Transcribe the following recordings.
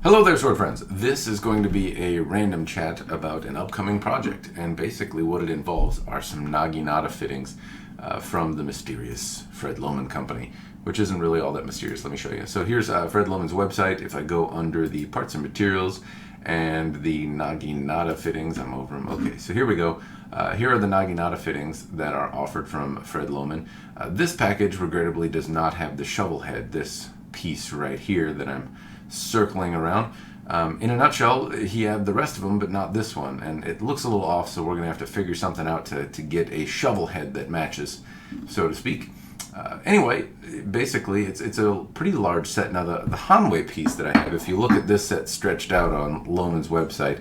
Hello there, sword friends. This is going to be a random chat about an upcoming project, and basically what it involves are some Naginata fittings from the mysterious Fred Lohman company, which isn't really all that mysterious. Let me show you. So here's Fred Lohman's website. If I go under the parts and materials and the Naginata fittings, I'm over them. Okay, so here we go. Here are the Naginata fittings that are offered from Fred Lohman. This package, regrettably, does not have the shovel head, this piece right here that I'm circling around. In a nutshell, he had the rest of them, but not this one, and it looks a little off, so we're going to have to figure something out to get a shovel head that matches, so to speak. Anyway, basically, it's a pretty large set. Now, the Hanwei piece that I have, if you look at this set stretched out on Lohman's website,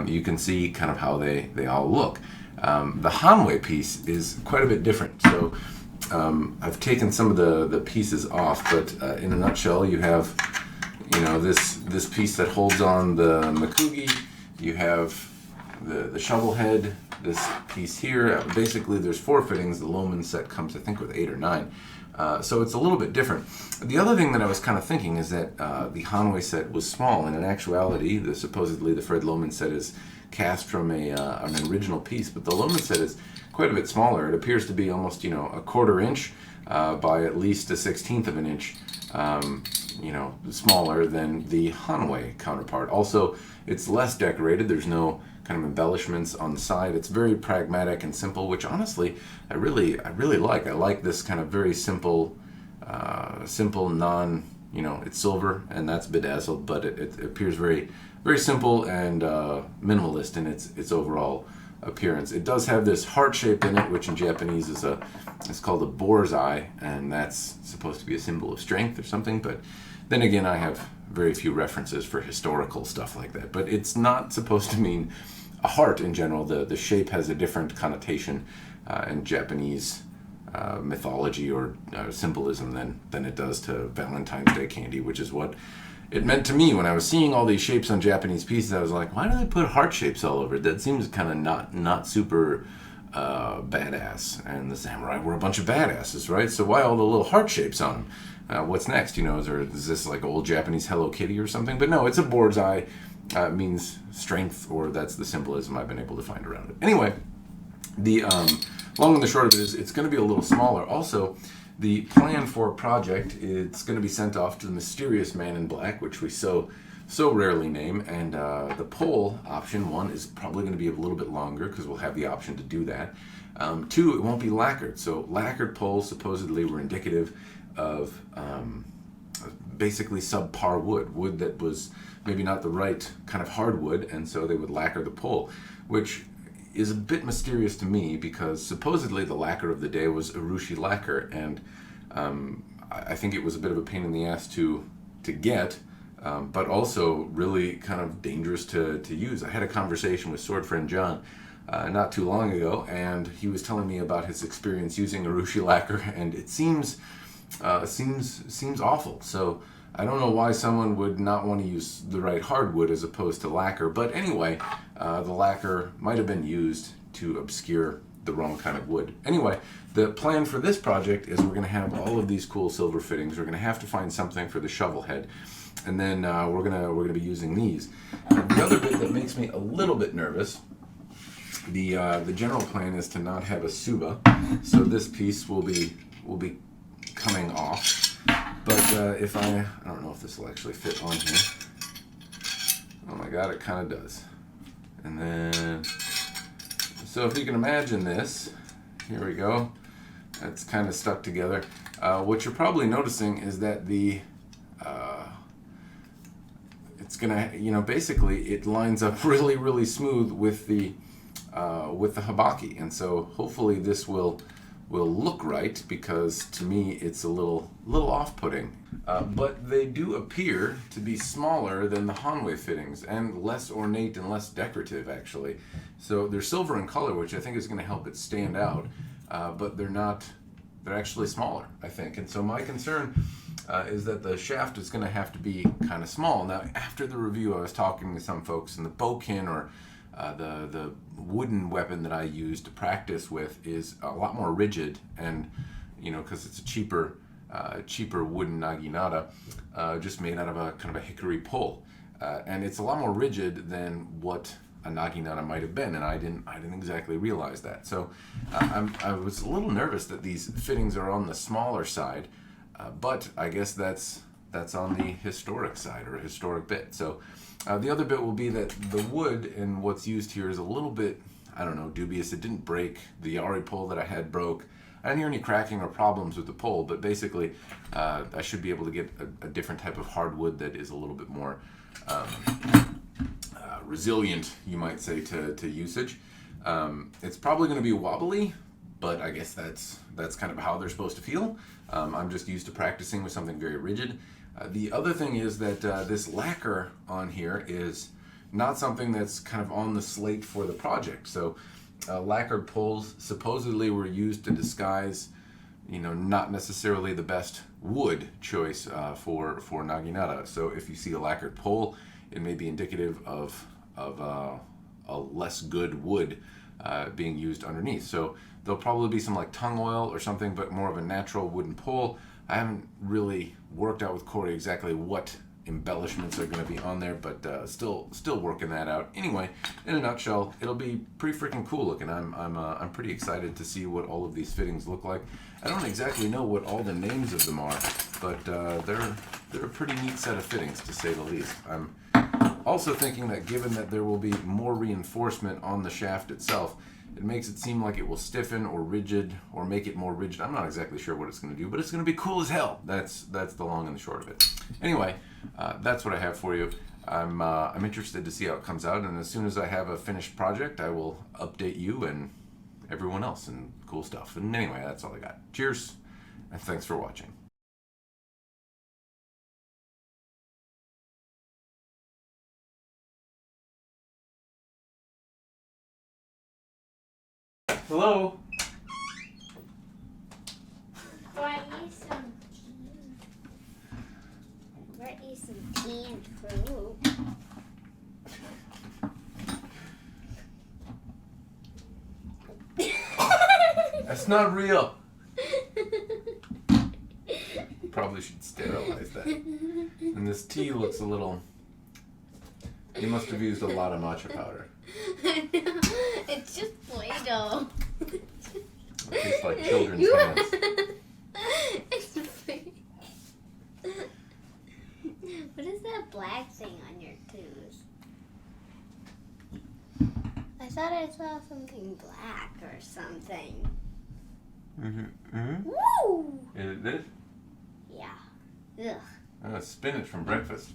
you can see kind of how they all look. The Hanwei piece is quite a bit different, so I've taken some of the pieces off, but in a nutshell, you have this piece that holds on the Makugi. You have the shovel head, this piece here. Basically, there's 4 fittings. The Lohman set comes, I think, with 8 or 9. So it's a little bit different. The other thing that I was kind of thinking is that the Hanwei set was small, and in actuality, supposedly the Fred Lohman set is cast from an original piece, but the Lohman set is quite a bit smaller. It appears to be almost, a 1/4 inch by at least a 1/16 of an inch. Smaller than the Hanwei counterpart. Also, it's less decorated. There's no kind of embellishments on the side. It's very pragmatic and simple, which honestly, I really like. I like this kind of very simple, non, it's silver and that's bedazzled, but it appears very, very simple and minimalist in its overall appearance. It does have this heart shape in it, which in Japanese is called a boar's eye, and that's supposed to be a symbol of strength or something, but then again, I have very few references for historical stuff like that. But it's not supposed to mean a heart in general. The shape has a different connotation in Japanese mythology or symbolism than it does to Valentine's Day candy, which is what it meant to me when I was seeing all these shapes on Japanese pieces. I was like, why do they put heart shapes all over it? That seems kind of not super badass. And the samurai were a bunch of badasses, right? So why all the little heart shapes on them? What's next? Is this like old Japanese Hello Kitty or something? But no, it's a boar's eye. It means strength, or that's the symbolism I've been able to find around it. Anyway, the long and the short of it is it's going to be a little smaller. Also, the plan for a project, it's going to be sent off to the mysterious man in black, which we so rarely name, and the pole option, 1, is probably going to be a little bit longer because we'll have the option to do that. 2, it won't be lacquered. So lacquered poles supposedly were indicative of basically subpar wood that was maybe not the right kind of hardwood, and so they would lacquer the pole, which is a bit mysterious to me because supposedly the lacquer of the day was urushi lacquer, and I think it was a bit of a pain in the ass to get, but also really kind of dangerous to use. I had a conversation with sword friend John not too long ago, and he was telling me about his experience using urushi lacquer, and it seems awful. So I don't know why someone would not want to use the right hardwood as opposed to lacquer. But anyway, the lacquer might have been used to obscure the wrong kind of wood. Anyway, the plan for this project is we're going to have all of these cool silver fittings. We're going to have to find something for the shovel head, and then we're gonna be using these. The other bit that makes me a little bit nervous. The general plan is to not have a tsuba, so this piece will be coming off. But if I don't know if this will actually fit on here. Oh my god, it kind of does. And then, so if you can imagine this, here we go. It's kind of stuck together. What you're probably noticing is that it's gonna, basically it lines up really smooth with the habaki, and so hopefully this will look right, because to me it's a little off-putting. But they do appear to be smaller than the Hanwei fittings and less ornate and less decorative, actually. So they're silver in color, which I think is going to help it stand out, but they're actually smaller, I think. And so my concern is that the shaft is going to have to be kind of small. Now, after the review, I was talking to some folks, and the bokin, or the wooden weapon that I use to practice with, is a lot more rigid, and because it's a cheaper wooden naginata, just made out of a kind of a hickory pole. and it's a lot more rigid than what a Naginata might have been, and I didn't exactly realize that. So I was a little nervous that these fittings are on the smaller side, but I guess that's on the historic side, or a historic bit. So the other bit will be that the wood and what's used here is a little bit, I don't know, dubious. It didn't break. The Yari pole that I had broke. I didn't hear any cracking or problems with the pole, but basically I should be able to get a different type of hardwood that is a little bit more resilient, you might say, to usage. It's probably going to be wobbly, but I guess that's kind of how they're supposed to feel. I'm just used to practicing with something very rigid. The other thing is that this lacquer on here is not something that's kind of on the slate for the project. So lacquered poles supposedly were used to disguise, not necessarily the best wood choice for Naginata. So if you see a lacquered pole, it may be indicative of a less good wood being used underneath. So there'll probably be some like tung oil or something, but more of a natural wooden pole. I haven't really worked out with Corey exactly what embellishments are going to be on there, but still working that out. Anyway, in a nutshell, it'll be pretty freaking cool looking. I'm pretty excited to see what all of these fittings look like. I don't exactly know what all the names of them are, but they're a pretty neat set of fittings, to say the least. I'm also thinking that given that there will be more reinforcement on the shaft itself, it makes it seem like it will stiffen or rigid or make it more rigid. I'm not exactly sure what it's going to do, but it's going to be cool as hell. That's the long and the short of it. Anyway, that's what I have for you. I'm interested to see how it comes out, and as soon as I have a finished project, I will update you and everyone else and cool stuff. And anyway, that's all I got. Cheers, and thanks for watching. Hello? Brought you some canned fruit. That's not real. Probably should sterilize that. And this tea looks a little... You must have used a lot of matcha powder. I know. It's just Play-Doh. It tastes like children's hands. It's what is that black thing on your tooth? I thought I saw something black or something. Woo! Is it this? Yeah. Ugh. Spinach from breakfast.